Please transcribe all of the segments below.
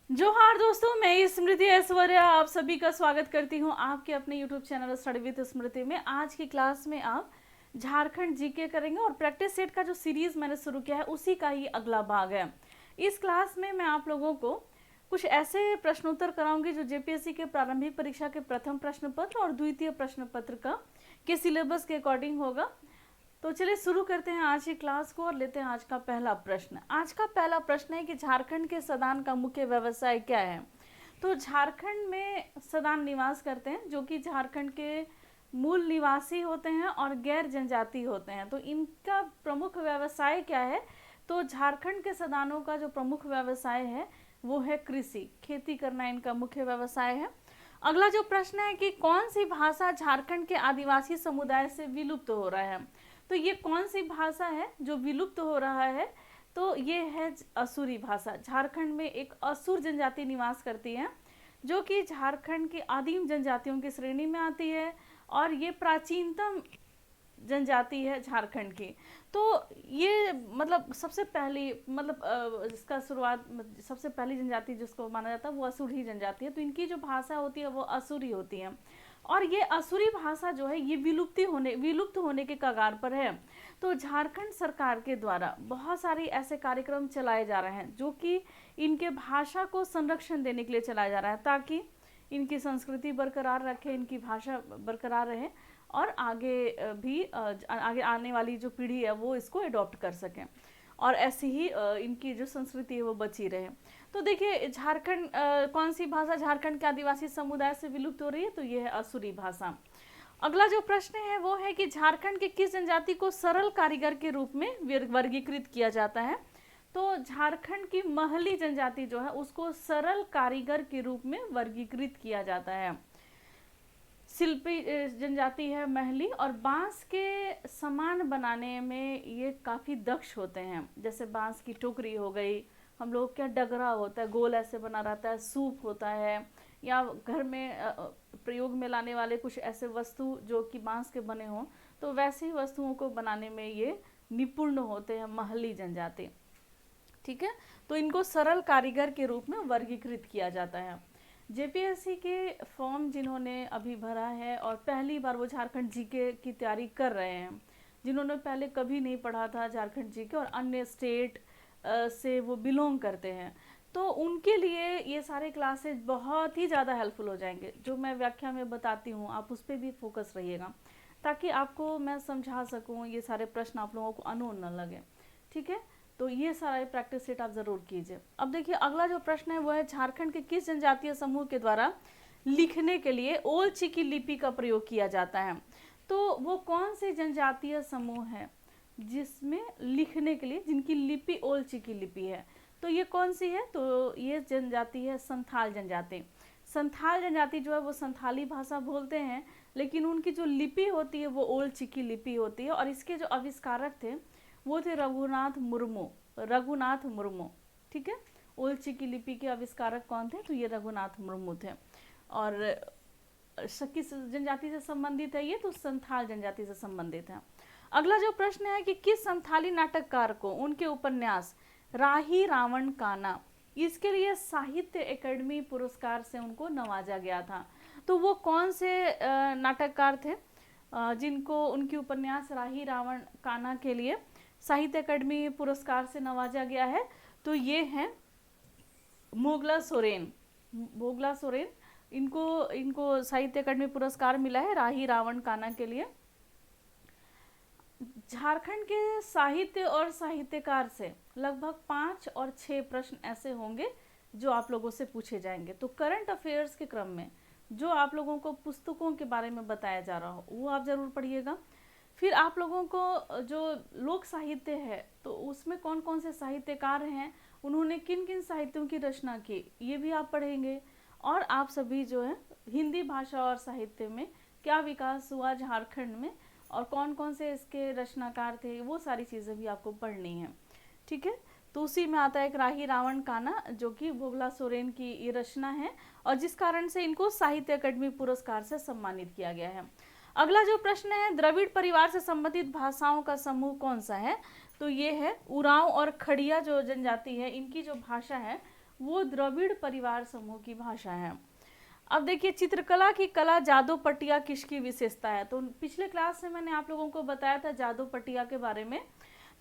जोहार दोस्तों, मैं स्मृति ऐश्वर्य आप सभी का स्वागत करती हूं आपके अपने YouTube चैनल स्टडी विद स्मृति में। आज की क्लास में आप झारखंड जीके करेंगे और प्रैक्टिस सेट का जो सीरीज मैंने शुरू किया है उसी का ही अगला भाग है। इस क्लास में मैं आप लोगों को कुछ ऐसे प्रश्नोत्तर कराऊंगी जो जेपीएससी के प्रारंभिक परीक्षा के प्रथम प्रश्न पत्र और द्वितीय प्रश्न पत्र का के सिलेबस के अकॉर्डिंग होगा। तो चलिए शुरू करते हैं आज की क्लास को और लेते हैं आज का पहला प्रश्न। आज का पहला प्रश्न है कि झारखंड के सदान का मुख्य व्यवसाय क्या है। तो झारखंड में सदान निवास करते हैं जो कि झारखंड के मूल निवासी होते हैं और गैर जनजाति होते हैं। तो इनका प्रमुख व्यवसाय क्या है? तो झारखंड के सदानों का जो प्रमुख व्यवसाय है वो है कृषि, खेती करना इनका मुख्य व्यवसाय है। अगला जो प्रश्न है कि कौन सी भाषा झारखंड के आदिवासी समुदाय से विलुप्त हो रहा है। तो ये कौन सी भाषा है जो विलुप्त हो रहा है? तो ये है असुरी भाषा। झारखंड में एक असुर जनजाति निवास करती है जो कि झारखंड की आदिम जनजातियों की श्रेणी में आती है और ये प्राचीनतम जनजाति है झारखंड की। तो ये मतलब सबसे पहली इसका शुरुआत सबसे पहली जनजाति जिसको माना जाता है वो असुरी जनजाति है। तो इनकी जो भाषा होती है वो असुरी होती है और ये असुरी भाषा जो है ये विलुप्त होने के कगार पर है। तो झारखंड सरकार के द्वारा बहुत सारे ऐसे कार्यक्रम चलाए जा रहे हैं जो कि इनके भाषा को संरक्षण देने के लिए चलाया जा रहा है ताकि इनकी संस्कृति बरकरार रखे, इनकी भाषा बरकरार रहे और आगे आने वाली जो पीढ़ी है वो इसको अडॉप्ट कर सकें और ऐसी ही इनकी जो संस्कृति है वो बची रहे। तो देखिए झारखंड कौन सी भाषा झारखंड के आदिवासी समुदाय से विलुप्त हो रही है? तो ये है असुरी भाषा। अगला जो प्रश्न है वो है कि झारखंड के किस जनजाति को सरल कारीगर के रूप में वर्गीकृत किया जाता है। तो झारखंड की महली जनजाति जो है उसको सरल कारीगर के रूप में वर्गीकृत किया जाता है। शिल्पी जनजाति है महली और बांस के सामान बनाने में ये काफ़ी दक्ष होते हैं। जैसे बांस की टोकरी हो गई, हम लोग क्या डगरा होता है गोल ऐसे बना रहता है, सूप होता है या घर में प्रयोग में लाने वाले कुछ ऐसे वस्तु जो कि बांस के बने हों, तो वैसी वस्तुओं को बनाने में ये निपुण होते हैं महली जनजाति। ठीक है, तो इनको सरल कारीगर के रूप में वर्गीकृत किया जाता है। जेपीएससी के फॉर्म जिन्होंने अभी भरा है और पहली बार वो झारखंड जीके की तैयारी कर रहे हैं, जिन्होंने पहले कभी नहीं पढ़ा था झारखंड जीके और अन्य स्टेट से वो बिलोंग करते हैं, तो उनके लिए ये सारे क्लासेज बहुत ही ज़्यादा हेल्पफुल हो जाएंगे। जो मैं व्याख्या में बताती हूँ आप उस पर भी फोकस रहिएगा ताकि आपको मैं समझा सकूँ, ये सारे प्रश्न आप लोगों को अननोन न लगे। ठीक है, तो ये सारा प्रैक्टिस सेट आप जरूर कीजिए। अब देखिए अगला जो प्रश्न है वो है झारखंड के किस जनजातीय समूह के द्वारा लिखने के लिए ओल चिकी लिपि का प्रयोग किया जाता है। तो वो कौन से जनजातीय समूह है जिसमें लिखने के लिए जिनकी लिपि ओल चिकी लिपि है? तो ये कौन सी है? तो ये जनजाति है संथाल जनजाति। संथाल जनजाति जो है वो संथाली भाषा बोलते हैं लेकिन उनकी जो लिपि होती है वो ओल चिकी लिपि होती है और इसके जो आविष्कारक थे वो थे रघुनाथ मुर्मू। ठीक है, ओल चिकी लिपि के आविष्कारक कौन थे? तो ये रघुनाथ मुर्मू थे। और किस जनजाति से संबंधित है ये? तो संथाल जनजाति से संबंधित है। अगला जो प्रश्न है कि किस संथाली नाटककार को उनके उपन्यास राही रावण काना इसके लिए साहित्य अकेडमी पुरस्कार से उनको नवाजा गया था। तो वो कौन से नाटककार थे जिनको उनकी उपन्यास राही रावण काना के लिए साहित्य अकादमी पुरस्कार से नवाजा गया है? तो ये हैं मोगला सोरेन। इनको साहित्य अकादमी पुरस्कार मिला है राही रावण काना के लिए। झारखंड के साहित्य और साहित्यकार से लगभग 5 और 6 प्रश्न ऐसे होंगे जो आप लोगों से पूछे जाएंगे। तो करंट अफेयर्स के क्रम में जो आप लोगों को पुस्तकों के बारे में बताया जा रहा हो वो आप जरूर पढ़िएगा। फिर आप लोगों को जो लोक साहित्य है तो उसमें कौन कौन से साहित्यकार हैं, उन्होंने किन किन साहित्यों की रचना की, ये भी आप पढ़ेंगे। और आप सभी जो है हिंदी भाषा और साहित्य में क्या विकास हुआ झारखंड में और कौन कौन से इसके रचनाकार थे, वो सारी चीज़ें भी आपको पढ़नी है। ठीक है, तो उसी में आता है एक राही रावण काना जो कि भोगला सोरेन की ये रचना है और जिस कारण से इनको साहित्य अकादमी पुरस्कार से सम्मानित किया गया है। अगला जो प्रश्न है द्रविड़ परिवार से संबंधित भाषाओं का समूह कौन सा है? तो ये है उरांव और खड़िया जो जनजाति है इनकी जो भाषा है वो द्रविड़ परिवार समूह की भाषा है। अब देखिए, चित्रकला की कला जादू पट्टिया किसकी विशेषता है? तो पिछले क्लास में मैंने आप लोगों को बताया था जादू पट्टिया के बारे में।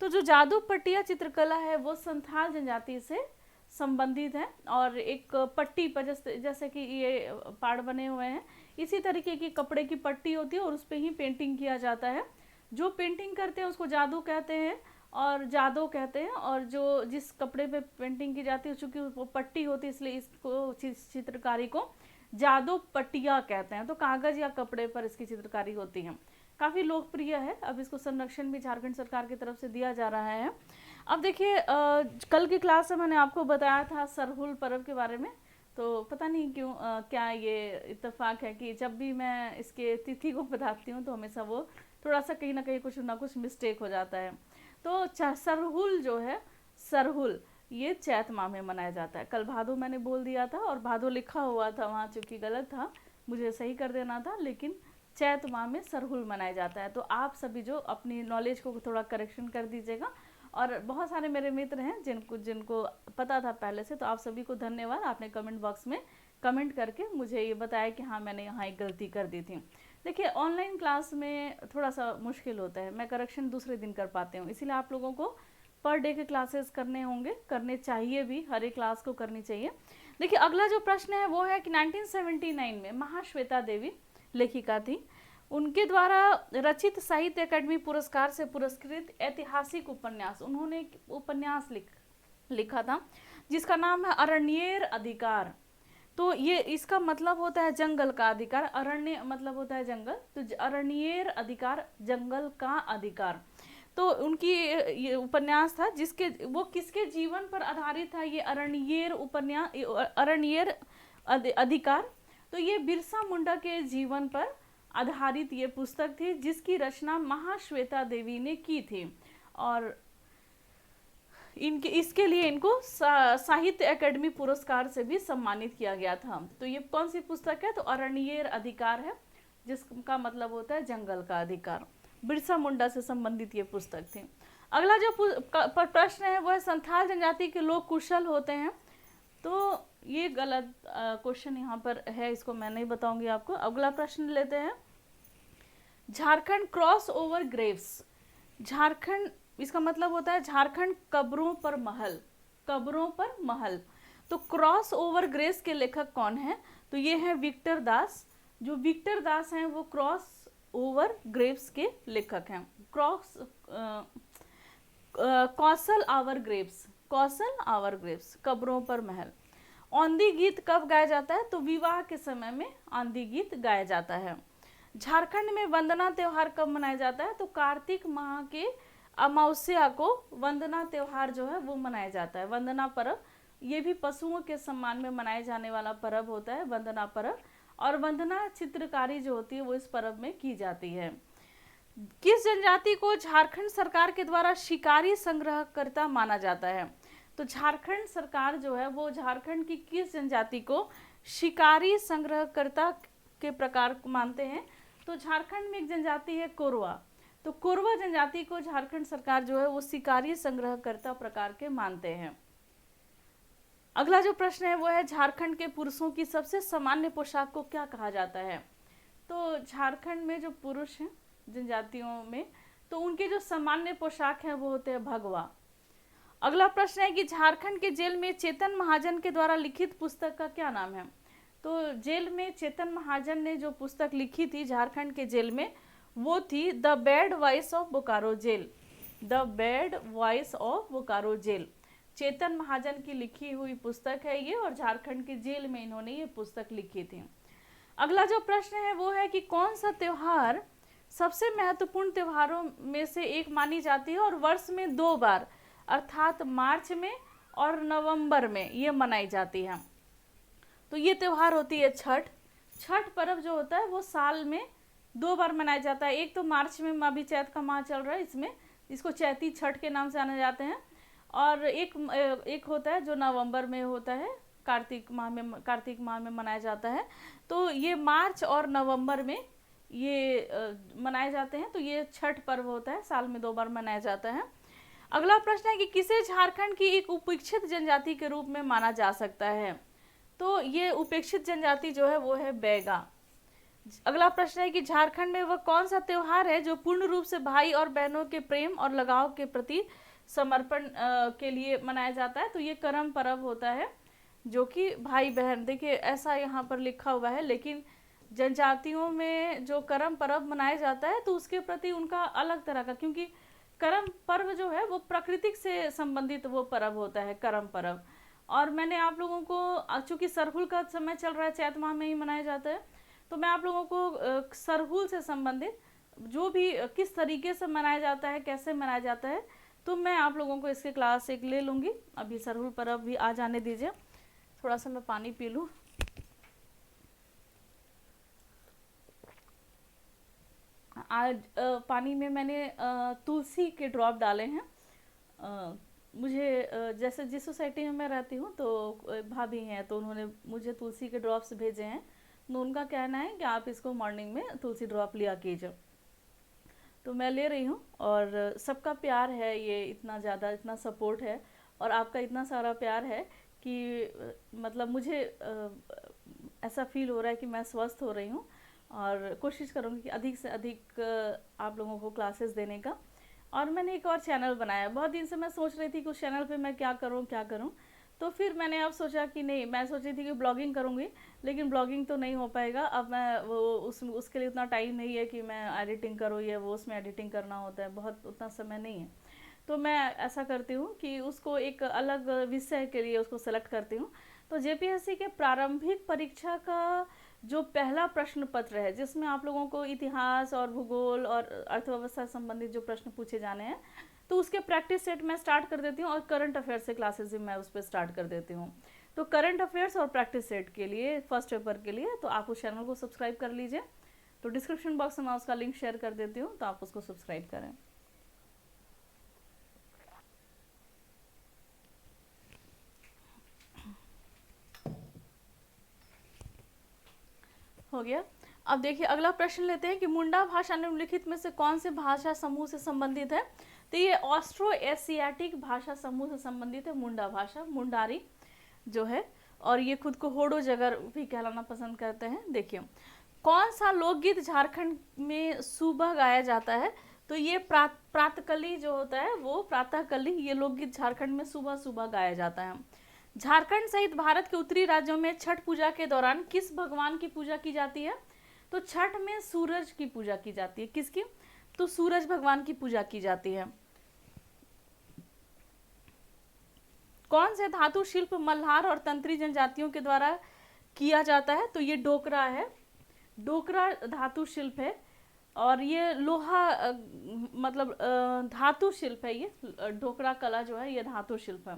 तो जो जादू पट्टिया चित्रकला है वो संथाल जनजाति से संबंधित है, और एक पट्टी पर जैसे कि ये पाड़ बने हुए हैं, इसी तरीके की कपड़े की पट्टी होती है और उस पर ही पेंटिंग किया जाता है। जो पेंटिंग करते हैं उसको जादू कहते हैं और जादू कहते हैं, और जो जिस कपड़े पे पेंटिंग की जाती है चूँकि वो पट्टी होती है इसलिए इसको चित्रकारी को जादू पट्टिया कहते हैं। तो कागज़ या कपड़े पर इसकी चित्रकारी होती है, काफ़ी लोकप्रिय है। अब इसको संरक्षण भी झारखंड सरकार की तरफ से दिया जा रहा है। अब देखिए, कल की क्लास में मैंने आपको बताया था सरहुल पर्व के बारे में। तो पता नहीं क्यों क्या ये इत्तेफाक है कि जब भी मैं इसके तिथि को बताती हूँ तो हमेशा वो थोड़ा सा कहीं ना कुछ मिस्टेक हो जाता है। तो सरहुल जो है, सरहुल ये चैत माह में मनाया जाता है। कल भादो मैंने बोल दिया था और भादो लिखा हुआ था वहाँ, चूँकि गलत था, मुझे सही कर देना था, लेकिन चैत माह में सरहुल मनाया जाता है। तो आप सभी जो अपनी नॉलेज को थोड़ा करेक्शन कर दीजिएगा। और बहुत सारे मेरे मित्र हैं जिनको पता था पहले से, तो आप सभी को धन्यवाद। आपने कमेंट बॉक्स में कमेंट करके मुझे ये बताया कि हाँ मैंने यहाँ एक गलती कर दी थी। देखिए, ऑनलाइन क्लास में थोड़ा सा मुश्किल होता है, मैं करेक्शन दूसरे दिन कर पाती हूँ, इसीलिए आप लोगों को पर डे के क्लासेस करने होंगे, करने चाहिए भी, हर एक क्लास को करनी चाहिए। देखिए, अगला जो प्रश्न है वो है कि 1979 में महाश्वेता देवी लेखिका थी, उनके द्वारा रचित साहित्य अकादमी पुरस्कार से पुरस्कृत ऐतिहासिक उपन्यास, उन्होंने एक उपन्यास लिखा था जिसका नाम है अरण्येर अधिकार। तो ये इसका मतलब होता है जंगल का अधिकार, अरण्य मतलब होता है जंगल, तो अरण्येर अधिकार जंगल का अधिकार। तो उनकी ये उपन्यास था जिसके वो किसके जीवन पर आधारित था, ये अरण्येर उपन्यास, अरण्येर अधिकार। तो ये बिरसा मुंडा के जीवन पर आधारित ये पुस्तक थी जिसकी रचना महाश्वेता देवी ने की थी, और इसके लिए इनको साहित्य अकादमी पुरस्कार से भी सम्मानित किया गया था। तो ये कौन सी पुस्तक है? तो अरण्येर अधिकार है, जिसका मतलब होता है जंगल का अधिकार। बिरसा मुंडा से संबंधित ये पुस्तक थी। अगला जो प्रश्न है वो है संथाल जनजाति के लोग कुशल होते हैं। तो ये गलत क्वेश्चन यहाँ पर है, इसको मैं नहीं बताऊंगी आपको। अगला प्रश्न लेते हैं, Jharkhand cross over Graves. Jharkhand, इसका मतलब होता है झारखंड कब्रों पर महल, कब्रों पर महल। तो क्रॉस ओवर ग्रेव्स के लेखक कौन है? तो ये है विक्टर दास। जो विक्टर दास हैं वो क्रॉस ओवर ग्रेव्स के लेखक हैं। Kaushal our graves, Kaushal our graves, कब्रों पर महल। औंधी गीत कब गाया जाता है? तो विवाह के समय में औंधी गीत गाया जाता है। झारखंड में वंदना त्योहार कब मनाया जाता है? तो कार्तिक माह के अमावस्या को वंदना त्योहार जो है वो मनाया जाता है। वंदना पर्व, ये भी पशुओं के सम्मान में मनाए जाने वाला पर्व होता है वंदना पर्व, और वंदना चित्रकारी जो होती है वो इस पर्व में की जाती है। किस जनजाति को झारखंड सरकार के द्वारा शिकारी संग्रहकर्ता माना जाता है? तो झारखंड सरकार जो है वो झारखंड की किस जनजाति को शिकारी संग्रहकर्ता के प्रकार मानते हैं? तो झारखंड में एक जनजाति है कोरवा, तो कोरवा जनजाति को झारखंड सरकार जो है वो शिकारी संग्रहकर्ता प्रकार के मानते हैं। अगला जो प्रश्न है वो है झारखंड के पुरुषों की सबसे सामान्य पोशाक को क्या कहा जाता है? तो झारखंड में जो पुरुष हैं जनजातियों में, तो उनके जो सामान्य पोशाक हैं वो होते हैं भगवा। अगला प्रश्न है कि झारखंड के जेल में चेतन महाजन के द्वारा लिखित पुस्तक का क्या नाम है? तो जेल में चेतन महाजन ने जो पुस्तक लिखी थी झारखंड के जेल में, वो थी the bad boys of Bokaro jail, the bad boys of Bokaro jail. Chetan Mahajan की लिखी हुई पुस्तक है ये, और झारखंड के जेल में इन्होंने ये पुस्तक लिखी थी। अगला जो प्रश्न है वो है कि कौन सा त्योहार सबसे महत्वपूर्ण त्योहारों में से एक मानी जाती है और वर्ष में 2 बार अर्थात मार्च में और नवंबर में ये मनाई जाती है? तो ये त्योहार होती है छठ। छठ पर्व जो होता है वो साल में 2 बार मनाया जाता है। एक तो मार्च में, अभी चैत का माह चल रहा है, इसमें इसको चैती छठ के नाम से जाने जाते हैं, और एक होता है जो नवंबर में होता है, कार्तिक माह में मनाया जाता है। तो ये मार्च और नवंबर में ये मनाए जाते हैं। तो ये छठ पर्व होता है, साल में 2 बार मनाया जाता है। अगला प्रश्न है कि किसे झारखंड की एक उपेक्षित जनजाति के रूप में माना जा सकता है? तो ये उपेक्षित जनजाति जो है वो है बैगा। अगला प्रश्न है कि झारखंड में वह कौन सा त्योहार है जो पूर्ण रूप से भाई और बहनों के प्रेम और लगाव के प्रति समर्पण के लिए मनाया जाता है? तो ये करम पर्व होता है, जो कि भाई बहन, देखिए ऐसा यहाँ पर लिखा हुआ है, लेकिन जनजातियों में जो करम पर्व मनाया जाता है तो उसके प्रति उनका अलग तरह का, क्योंकि करम पर्व जो है वो प्रकृतिक से संबंधित वो पर्व होता है, करम पर्व। और मैंने आप लोगों को, चूंकि सरहुल का समय चल रहा है, चैत माह में ही मनाया जाता है, तो मैं आप लोगों को सरहुल से संबंधित जो भी किस तरीके से मनाया जाता है, कैसे मनाया जाता है, तो मैं आप लोगों को इसके क्लास एक ले लूँगी। अभी सरहुल पर्व भी आ जाने दीजिए, थोड़ा सा मैं पानी पी लूँ। आज पानी में मैंने तुलसी के ड्रॉप डाले हैं। मुझे जैसे जिस सोसाइटी में मैं रहती हूँ तो भाभी हैं, तो उन्होंने मुझे तुलसी के ड्रॉप्स भेजे हैं। तो उनका कहना है कि आप इसको मॉर्निंग में तुलसी ड्रॉप लिया कीजिए, तो मैं ले रही हूँ। और सबका प्यार है, ये इतना ज़्यादा, इतना सपोर्ट है और आपका इतना सारा प्यार है कि मतलब मुझे ऐसा फील हो रहा है कि मैं स्वस्थ हो रही हूँ। और कोशिश करूँगी कि अधिक से अधिक आप लोगों को क्लासेस देने का। और मैंने एक और चैनल बनाया, बहुत दिन से मैं सोच रही थी कि उस चैनल पे मैं क्या करूँ, तो फिर मैंने अब सोचा कि नहीं, मैं सोच रही थी कि ब्लॉगिंग करूँगी, लेकिन ब्लॉगिंग तो नहीं हो पाएगा। अब मैं वो उसके लिए उतना टाइम नहीं है कि मैं एडिटिंग करूँ, ये वो उसमें एडिटिंग करना होता है, बहुत उतना समय नहीं है। तो मैं ऐसा करती हूँ कि उसको एक अलग विषय के लिए उसको सेलेक्ट करती हूँ। तो जेपीएससी के प्रारंभिक परीक्षा का जो पहला प्रश्न पत्र है, जिसमें आप लोगों को इतिहास और भूगोल और अर्थव्यवस्था संबंधित जो प्रश्न पूछे जाने हैं, तो उसके प्रैक्टिस सेट मैं स्टार्ट कर देती हूँ और करंट अफेयर्स से क्लासेस भी मैं उस पर स्टार्ट कर देती हूँ। तो करंट अफेयर्स और प्रैक्टिस सेट के लिए, फर्स्ट पेपर के लिए, तो आप उस चैनल को सब्सक्राइब कर लीजिए। तो डिस्क्रिप्शन बॉक्स में मैं उसका लिंक शेयर कर देती हूँ, तो आप उसको सब्सक्राइब करें। हो गया। अब देखिए अगला प्रश्न लेते हैं कि मुंडा भाषा निम्नलिखित में से कौन से भाषा समूह से संबंधित है? तो ये ऑस्ट्रो एशियाटिक भाषा समूह से संबंधित है मुंडा भाषा, मुंडारी जो है, और ये खुद को होडो जगर भी कहलाना पसंद करते हैं। देखिए कौन सा लोकगीत झारखंड में सुबह गाया जाता है? तो ये प्रातकली जो होता है, वो प्रातःकली, ये लोकगीत झारखंड में सुबह सुबह गाया जाता है। झारखंड सहित भारत के उत्तरी राज्यों में छठ पूजा के दौरान किस भगवान की पूजा की जाती है? तो छठ में सूरज की पूजा की जाती है। किसकी? तो सूरज भगवान की पूजा की जाती है। कौन से धातु शिल्प मल्हार और तंत्री जनजातियों के द्वारा किया जाता है? तो ये डोकरा है, डोकरा धातु शिल्प है, और ये लोहा मतलब धातु शिल्प है। ये डोकरा कला जो है ये धातु शिल्प है,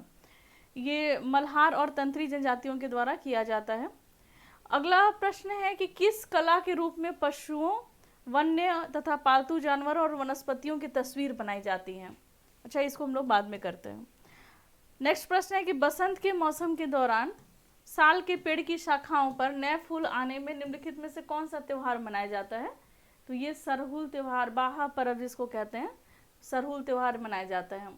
ये मल्हार और तंत्री जनजातियों के द्वारा किया जाता है। अगला प्रश्न है कि किस कला के रूप में पशुओं, वन्य तथा पालतू जानवरों और वनस्पतियों की तस्वीर बनाई जाती है? अच्छा, इसको हम लोग बाद में करते हैं। नेक्स्ट प्रश्न है कि बसंत के मौसम के दौरान साल के पेड़ की शाखाओं पर नए फूल आने में निम्नलिखित में से कौन सा त्योहार मनाया जाता है? तो ये सरहुल त्योहार, बाहा पर्व जिसको कहते हैं, सरहुल त्योहार मनाया जाता है।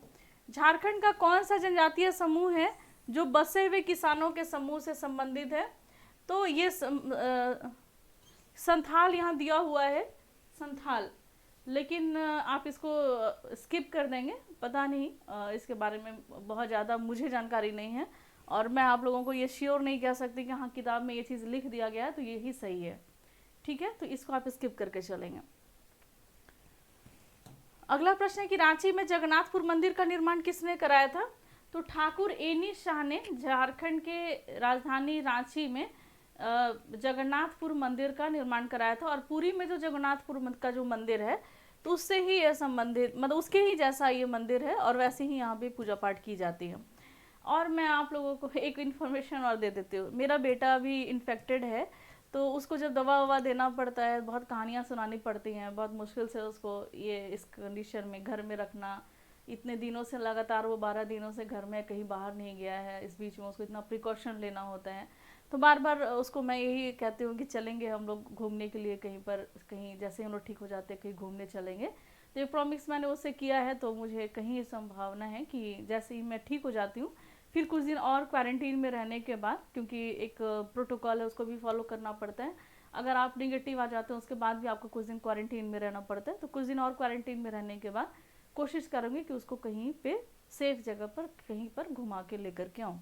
झारखंड का कौन सा जनजातीय समूह है जो बसे हुए किसानों के समूह से संबंधित है? तो ये संथाल यहाँ दिया हुआ है, संथाल, लेकिन आप इसको स्किप कर देंगे, पता नहीं, इसके बारे में बहुत ज़्यादा मुझे जानकारी नहीं है, और मैं आप लोगों को ये श्योर नहीं कह सकती कि हाँ किताब में ये चीज़ लिख दिया गया है तो यही सही है। ठीक है, तो इसको आप स्किप करके चलेंगे। अगला प्रश्न है कि रांची में जगन्नाथपुर मंदिर का निर्माण किसने कराया था? तो ठाकुर एनी शाह ने झारखंड के राजधानी रांची में जगन्नाथपुर मंदिर का निर्माण कराया था। और पुरी में जो जगन्नाथपुर का जो मंदिर है, तो उससे ही यह संबंधित, मतलब उसके ही जैसा ये मंदिर है, और वैसे ही यहाँ पे पूजा पाठ की जाती है। और मैं आप लोगों को एक इन्फॉर्मेशन और दे देती हूँ, मेरा बेटा भी इन्फेक्टेड है, तो उसको जब दवा ववा देना पड़ता है, बहुत कहानियाँ सुनानी पड़ती हैं, बहुत मुश्किल से उसको ये इस कंडीशन में घर में रखना, इतने दिनों से लगातार वो 12 दिनों से घर में कहीं बाहर नहीं गया है, इस बीच में उसको इतना प्रिकॉशन लेना होता है। तो बार बार उसको मैं यही कहती हूँ कि चलेंगे हम लोग घूमने के लिए कहीं पर, कहीं जैसे हम लोग ठीक हो जाते हैं कहीं घूमने चलेंगे। जो प्रोमिक्स मैंने उससे किया है, तो मुझे कहीं संभावना है कि जैसे ही मैं ठीक हो जाती हूँ फिर कुछ दिन और क्वारंटीन में रहने के बाद, क्योंकि एक प्रोटोकॉल है उसको भी फॉलो करना पड़ता है, अगर आप निगेटिव आ जाते हैं उसके बाद भी आपको कुछ दिन क्वारंटीन में रहना पड़ता है, तो कुछ दिन और क्वारंटीन में रहने के बाद कोशिश करूँगी कि उसको कहीं पे सेफ जगह पर कहीं पर घुमा के लेकर के आऊँ।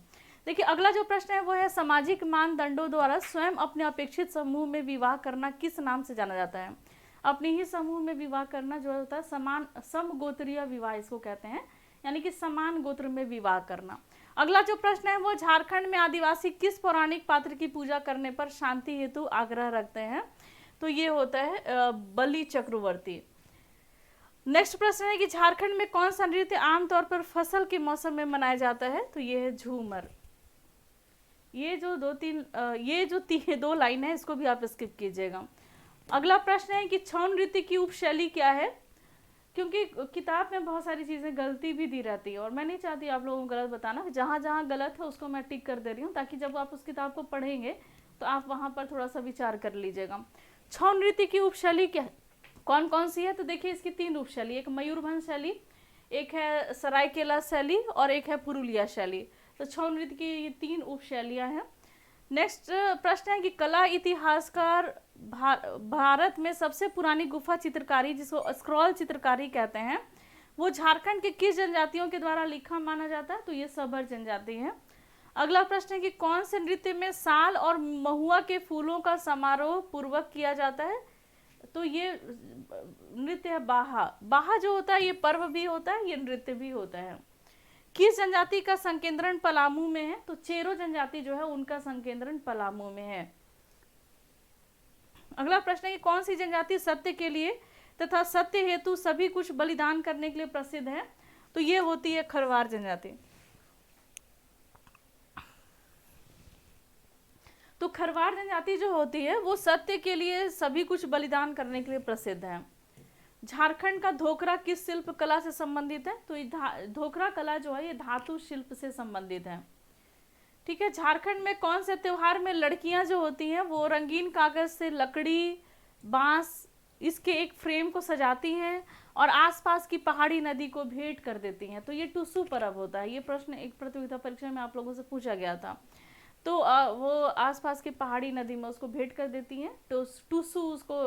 देखिए अगला जो प्रश्न है वो है, सामाजिक मानदंडों द्वारा स्वयं अपने अपेक्षित समूह में विवाह करना किस नाम से जाना जाता है? अपने ही समूह में विवाह करना जो होता है समान समगोत्रीय विवाह इसको कहते हैं, यानी कि समान गोत्र में विवाह करना। अगला जो प्रश्न है वो, झारखंड में आदिवासी किस पौराणिक पात्र की पूजा करने पर शांति हेतु आग्रह रखते हैं? तो ये होता है बलि चक्रवर्ती। नेक्स्ट प्रश्न है कि झारखंड में कौन सा नृत्य आमतौर पर फसल के मौसम में मनाया जाता है? तो ये है झूमर। ये जो दो लाइन है इसको भी आप स्किप कीजिएगा। अगला प्रश्न है कि छौ नृत्य की उपशैली क्या है? क्योंकि किताब में बहुत सारी चीजें गलती भी दी रहती है और मैं नहीं चाहती आप लोगों को गलत बताना, जहां जहां गलत है उसको मैं टिक कर दे रही हूँ, ताकि जब आप उस किताब को पढ़ेंगे तो आप वहां पर थोड़ा सा विचार कर लीजिएगा। छौ नृत्य की उपशैली क्या कौन कौन सी है? तो देखिए इसकी 3 उपशैली, एक मयूरभंज शैली, एक है सरायकेला शैली और एक है पुरुलिया शैली। तो छौ नृत्य की ये 3 उपशैलियां हैं। नेक्स्ट प्रश्न है कि कला इतिहासकार भारत में सबसे पुरानी गुफा चित्रकारी जिसको स्क्रॉल चित्रकारी कहते हैं वो झारखंड के किस जनजातियों के द्वारा लिखा माना जाता है? तो ये सबर जनजाति है। अगला प्रश्न है कि कौन से नृत्य में साल और महुआ के फूलों का समारोह पूर्वक किया जाता है? तो ये नृत्य है बाहा। बाहा जो होता है ये पर्व भी होता है, ये नृत्य भी होता है। किस जनजाति का संकेंद्रण पलामू में है? तो चेरो जनजाति जो है उनका संकेंद्रण पलामू में है। अगला प्रश्न है कि कौन सी जनजाति सत्य के लिए तथा सत्य हेतु सभी कुछ बलिदान करने के लिए प्रसिद्ध है? तो ये होती है खरवार जनजाति। तो खरवार जनजाति जो होती है वो सत्य के लिए सभी कुछ बलिदान करने के लिए प्रसिद्ध है। झारखंड का धोखरा किस शिल्प कला से संबंधित है? तो धोखरा कला जो है ये धातु शिल्प से संबंधित है। ठीक है। झारखंड में कौन से त्योहार में लड़कियां जो होती हैं वो रंगीन कागज से लकड़ी, बांस इसके एक फ्रेम को सजाती हैं और आसपास की पहाड़ी नदी को भेंट कर देती हैं? तो ये टुसु पर्व होता है। ये प्रश्न एक प्रतियोगिता परीक्षा में आप लोगों से पूछा गया था। तो वो आसपास की पहाड़ी नदी में उसको भेंट कर देती हैं। तो टुसु उसको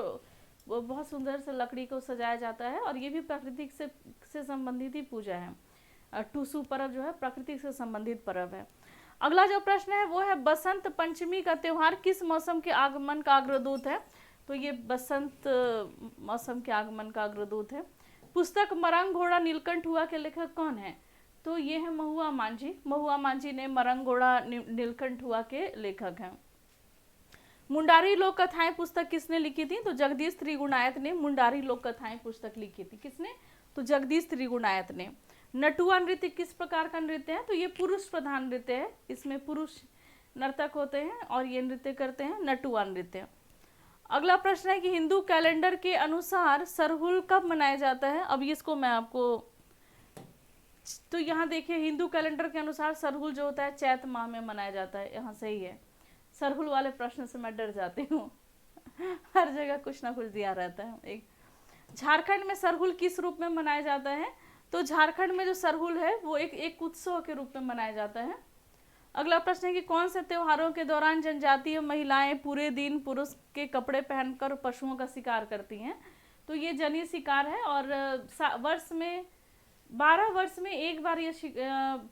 वो बहुत सुंदर से लकड़ी को सजाया जाता है और ये भी प्रकृति से संबंधित ही पूजा है। टुसु पर्व जो है प्रकृति से संबंधित पर्व है। अगला जो प्रश्न है वो है, बसंत पंचमी का त्योहार किस मौसम के आगमन का अग्रदूत है? तो ये बसंत मौसम के आगमन का अग्रदूत है। पुस्तक मरंग घोड़ा नीलकंठ हुआ के लेखक कौन है? तो ये है महुआ मांझी। महुआ मांझी ने मरंग घोड़ा नीलकंठ हुआ के लेखक हैं। मुंडारी लोक कथाएं पुस्तक किसने लिखी थी? तो जगदीश त्रिगुणायत ने मुंडारी लोक कथाएं पुस्तक लिखी थी। किसने? तो जगदीश त्रिगुणायत ने। नटुआ नृत्य किस प्रकार का नृत्य है? तो ये पुरुष प्रधान नृत्य है। इसमें पुरुष नर्तक होते हैं और ये नृत्य करते हैं नटुआ नृत्य। अगला प्रश्न है कि हिंदू कैलेंडर के अनुसार सरहुल कब मनाया जाता है? अब इसको मैं आपको, तो यहाँ देखिए हिंदू कैलेंडर के अनुसार सरहुल जो होता है चैत माह में मनाया जाता है। यहाँ सही है। सरहुल वाले प्रश्न से मैं डर जाती हूँ हर जगह कुछ ना कुछ दिया रहता है। एक झारखंड में सरहुल किस रूप में मनाया जाता है? तो झारखंड में जो सरहुल है वो एक उत्सव के रूप में मनाया जाता है। अगला प्रश्न है कि कौन से त्योहारों के दौरान जनजातीय महिलाएं पूरे दिन पुरुष के कपड़े पहनकर पशुओं का शिकार करती हैं? तो ये जनीय शिकार है और वर्ष में 12 वर्ष में एक बार ये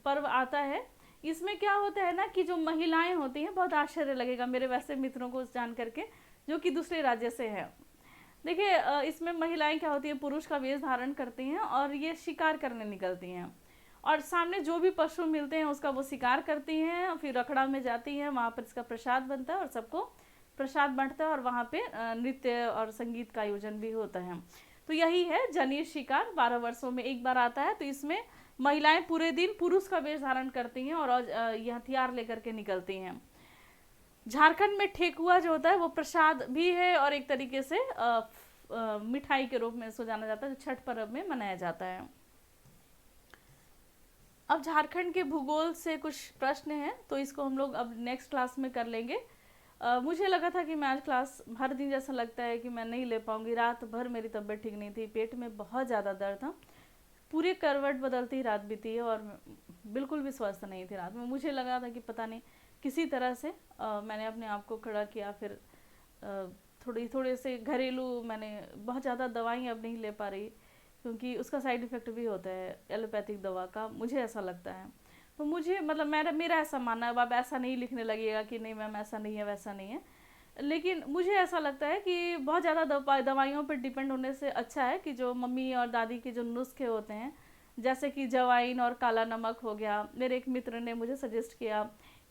पर्व आता है। इसमें क्या होता है ना कि जो महिलाएं होती हैं, बहुत आश्चर्य लगेगा मेरे वैसे मित्रों को जान करके जो कि दूसरे राज्य से हैं। देखिए इसमें महिलाएं क्या होती हैं, पुरुष का वेश धारण करती हैं और ये शिकार करने निकलती हैं और सामने जो भी पशु मिलते हैं उसका वो शिकार करती हैं, फिर रखड़ा में जाती हैं, वहाँ पर इसका प्रसाद बनता है और सबको प्रसाद बांटता है और वहाँ पे नृत्य और संगीत का आयोजन भी होता है। तो यही है जनीय शिकार, 12 वर्षों में एक बार आता है। तो इसमें महिलाएं पूरे दिन पुरुष का वेश धारण करती हैं और यह हथियार लेकर के निकलती हैं। झारखंड में ठेकुआ जो होता है वो प्रसाद भी है और एक तरीके से मिठाई के रूप में इसको जाना जाता है, जो छठ पर्व में मनाया जाता है। अब झारखंड के भूगोल से कुछ प्रश्न हैं तो इसको हम लोग अब नेक्स्ट क्लास में कर लेंगे। मुझे लगा था कि मैं आज क्लास हर दिन जैसा लगता है कि मैं नहीं ले पाऊंगी। रात भर मेरी तबीयत ठीक नहीं थी, पेट में बहुत ज़्यादा दर्द था, पूरी करवट बदलती ही रात बीती है और बिल्कुल भी स्वस्थ नहीं थी रात में। मुझे लगा था कि पता नहीं किसी तरह से मैंने अपने आप को खड़ा किया। फिर थोड़े से घरेलू, मैंने बहुत ज़्यादा दवाई अब नहीं ले पा रही क्योंकि उसका साइड इफ़ेक्ट भी होता है एलोपैथिक दवा का, मुझे ऐसा लगता है। तो मुझे मतलब मेरा ऐसा मानना है, अब ऐसा नहीं लिखने लगेगा कि नहीं मैम ऐसा नहीं है वैसा नहीं है, लेकिन मुझे ऐसा लगता है कि बहुत ज़्यादा दवाइयों पर डिपेंड होने से अच्छा है कि जो मम्मी और दादी के जो नुस्खे होते हैं, जैसे कि जवाइन और काला नमक हो गया। मेरे एक मित्र ने मुझे सजेस्ट किया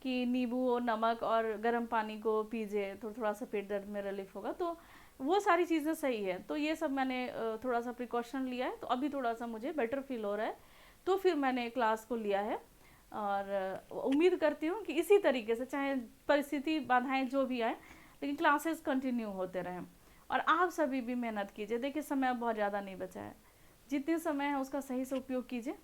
कि नींबू और नमक और गर्म पानी को पीजिए तो थोड़ा सा पेट दर्द में रिलीफ होगा। तो वो सारी चीज़ें सही है। तो ये सब मैंने थोड़ा सा प्रिकॉशन लिया है, तो अभी थोड़ा सा मुझे बेटर फील हो रहा है, तो फिर मैंने क्लास को लिया है। और उम्मीद करती हूँ कि इसी तरीके से चाहे परिस्थिति बाधाएं जो भी आए, लेकिन क्लासेस कंटिन्यू होते रहें। और आप सभी भी मेहनत कीजिए। देखिए समय बहुत ज़्यादा नहीं बचा है, जितने समय है उसका सही से उपयोग कीजिए।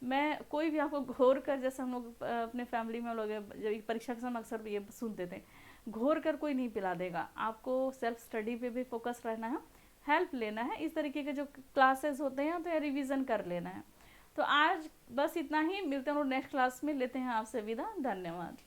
मैं कोई भी आपको घोर कर, जैसे हम लोग अपने फैमिली में लोग जब परीक्षा के समय अक्सर ये सुनते थे, घोर कर कोई नहीं पिला देगा। आपको सेल्फ स्टडी पे भी फोकस रहना है, हेल्प लेना है, इस तरीके के जो क्लासेस होते हैं तो रिवीजन कर लेना है। तो आज बस इतना ही, मिलते हैं और नेक्स्ट क्लास में लेते हैं आपसे विदा। धन्यवाद।